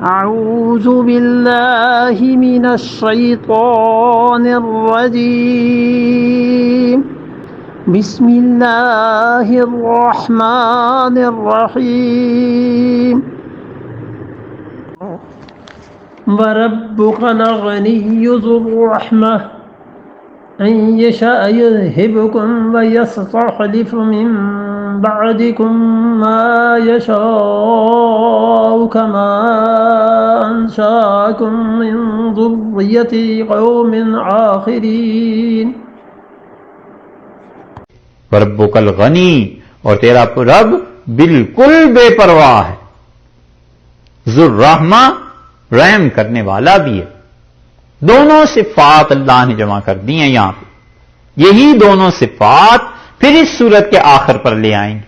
أعوذ بالله من الشيطان الرجيم بسم الله الرحمن الرحيم وربك الغني ذو الرحمة إن يشاء يذهبكم ويستخلف من بعدكم ما يشاء كما أنشأكم من ذرية قوم آخرين وربک الغنی، اور تیرا رب بالکل بے پرواہ ہے، ذو الرحمہ، رحم کرنے والا بھی ہے۔ دونوں صفات اللہ نے جمع کر دی ہیں یہاں پہ، یہی دونوں صفات پھر اس سورت کے آخر پر لے آئیں گے۔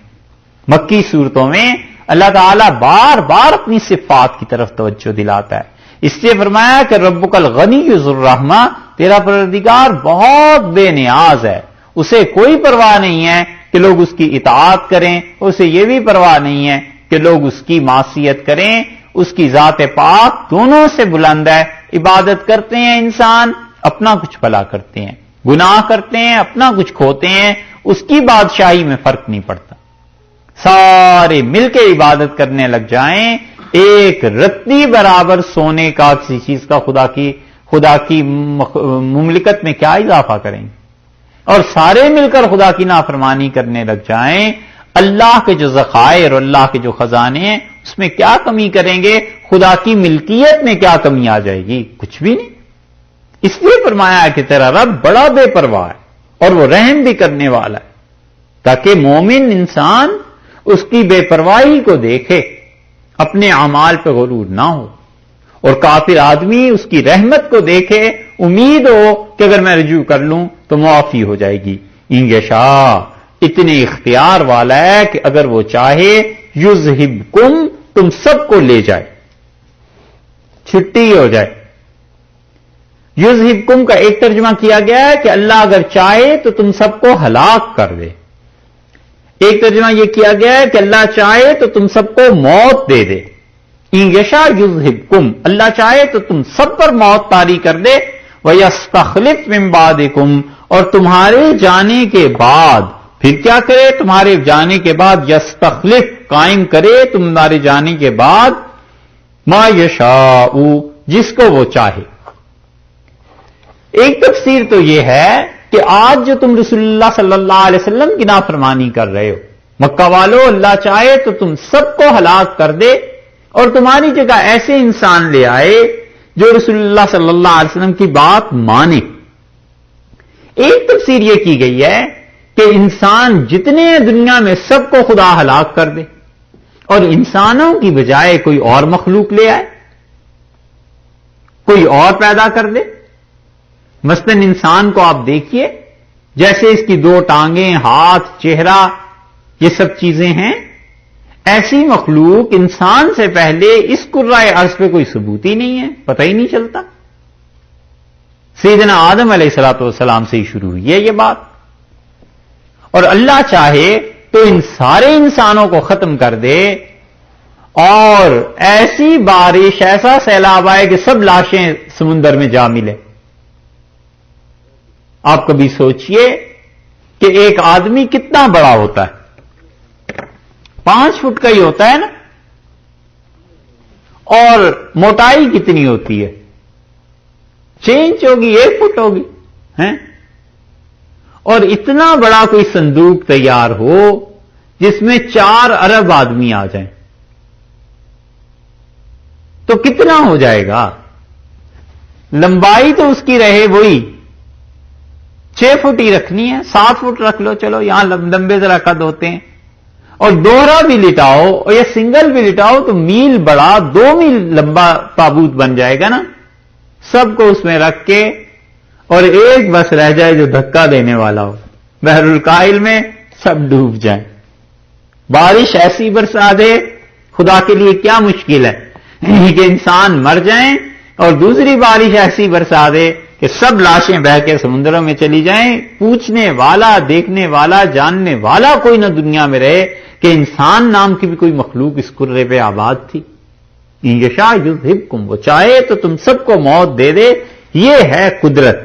مکی صورتوں میں اللہ تعالیٰ بار بار اپنی صفات کی طرف توجہ دلاتا ہے، اس لیے فرمایا کہ ربک الغنی ذو الرحمہ، تیرا پروردگار بہت بے نیاز ہے، اسے کوئی پرواہ نہیں ہے کہ لوگ اس کی اطاعت کریں، اسے یہ بھی پرواہ نہیں ہے کہ لوگ اس کی معصیت کریں، اس کی ذات پاک دونوں سے بلند ہے۔ عبادت کرتے ہیں انسان، اپنا کچھ بھلا کرتے ہیں، گناہ کرتے ہیں، اپنا کچھ کھوتے ہیں، اس کی بادشاہی میں فرق نہیں پڑتا۔ سارے مل کے عبادت کرنے لگ جائیں، ایک رتی برابر سونے کا کسی چیز کا خدا کی مملکت میں کیا اضافہ کریں گے؟ اور سارے مل کر خدا کی نافرمانی کرنے لگ جائیں، اللہ کے جو ذخائر اور اللہ کے جو خزانے ہیں اس میں کیا کمی کریں گے؟ خدا کی ملکیت میں کیا کمی آ جائے گی؟ کچھ بھی نہیں۔ اس لیے فرمایا ہے کہ تیرا رب بڑا بے پرواہ ہے اور وہ رحم بھی کرنے والا ہے، تاکہ مومن انسان اس کی بے پرواہی کو دیکھے، اپنے اعمال پہ غرور نہ ہو، اور کافر آدمی اس کی رحمت کو دیکھے، امید ہو کہ اگر میں رجوع کر لوں تو معافی ہو جائے گی۔ ان یشاء، اتنے اختیار والا ہے کہ اگر وہ چاہے یذہبکم، تم سب کو لے جائے، چھٹی ہو جائے۔ یذہبکم کا ایک ترجمہ کیا گیا ہے کہ اللہ اگر چاہے تو تم سب کو ہلاک کر دے، ایک ترجمہ یہ کیا گیا ہے کہ اللہ چاہے تو تم سب کو موت دے دے۔ ان یشاء یذہبکم، اللہ چاہے تو تم سب پر موت طاری کر دے، وَيَسْتَخْلِفْ مِن بَعْدِكُمْ، اور تمہارے جانے کے بعد پھر کیا کرے؟ تمہارے جانے کے بعد یستخلف، قائم کرے تمہارے جانے کے بعد ما یشاء، جس کو وہ چاہے۔ ایک تفسیر تو یہ ہے کہ آج جو تم رسول اللہ صلی اللہ علیہ وسلم کی نافرمانی کر رہے ہو، مکہ والو، اللہ چاہے تو تم سب کو ہلاک کر دے اور تمہاری جگہ ایسے انسان لے آئے جو رسول اللہ صلی اللہ علیہ وسلم کی بات مانے۔ ایک تفسیر یہ کی گئی ہے کہ انسان جتنے ہیں دنیا میں سب کو خدا ہلاک کر دے اور انسانوں کی بجائے کوئی اور مخلوق لے آئے، کوئی اور پیدا کر دے۔ مثلاً انسان کو آپ دیکھیے، جیسے اس کی دو ٹانگیں، ہاتھ، چہرہ، یہ سب چیزیں ہیں، ایسی مخلوق انسان سے پہلے اس کرۂ ارض پہ کوئی ثبوت ہی نہیں ہے، پتہ ہی نہیں چلتا۔ سیدنا آدم علیہ الصلوۃ والسلام سے ہی شروع ہوئی ہے یہ بات، اور اللہ چاہے تو ان سارے انسانوں کو ختم کر دے اور ایسی بارش، ایسا سیلاب آئے کہ سب لاشیں سمندر میں جا ملے۔ آپ کبھی سوچئے کہ ایک آدمی کتنا بڑا ہوتا ہے؟ 5 فٹ کا ہی ہوتا ہے نا، اور موٹائی کتنی ہوتی ہے؟ 6 انچ ہوگی، 1 فٹ ہوگی، ہیں؟ اور اتنا بڑا کوئی صندوق تیار ہو جس میں 4 ارب آدمی آ جائیں تو کتنا ہو جائے گا؟ لمبائی تو اس کی رہے وہی 6 فٹ ہی رکھنی ہے، 7 فٹ رکھ لو، چلو یہاں لمبے ذرا قد ہوتے ہیں، اور دوہرا بھی لٹاؤ اور یا سنگل بھی لٹاؤ تو میل بڑا، 2 میل لمبا تابوت بن جائے گا نا، سب کو اس میں رکھ کے، اور ایک بس رہ جائے جو دھکا دینے والا ہو، بحر الکاہل میں سب ڈوب جائیں۔ بارش ایسی برسا دے، خدا کے لیے کیا مشکل ہے کہ انسان مر جائیں، اور دوسری بارش ایسی برسا دے کہ سب لاشیں بہہ کے سمندروں میں چلی جائیں، پوچھنے والا، دیکھنے والا، جاننے والا کوئی نہ دنیا میں رہے کہ انسان نام کی بھی کوئی مخلوق اس کرے پہ آباد تھی۔ ان یشاء یذہبکم، وہ چاہے تو تم سب کو موت دے دے، یہ ہے قدرت۔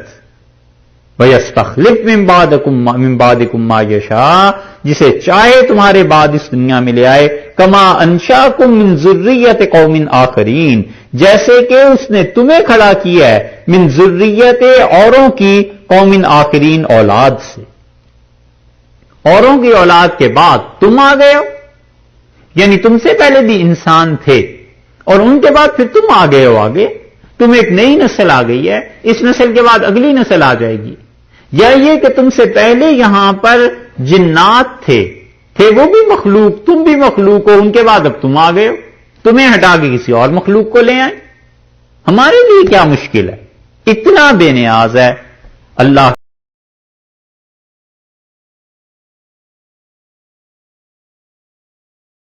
وَيَسْتَخْلِفْ مِن بَعْدِكُم مَّا يَشَاءُ، جسے چاہے تمہارے بعد اس دنیا میں لے آئے، کما انشاکم من ذریت قوم آخرین، جیسے کہ اس نے تمہیں کھڑا کیا ہے من ذریت اوروں کی، قوم آخرین اولاد سے، اوروں کی اولاد کے بعد تم آ گئے ہو، یعنی تم سے پہلے بھی انسان تھے اور ان کے بعد پھر تم آ گئے ہو آگے، تم ایک نئی نسل آ گئی ہے، اس نسل کے بعد اگلی نسل آ جائے گی، یا یہ کہ تم سے پہلے یہاں پر جنات تھے وہ بھی مخلوق، تم بھی مخلوق ہو، ان کے بعد اب تم آ گئے ہو، تمہیں ہٹا کے کسی اور مخلوق کو لے آئیں، ہمارے لیے کیا مشکل ہے، اتنا بے نیاز ہے اللہ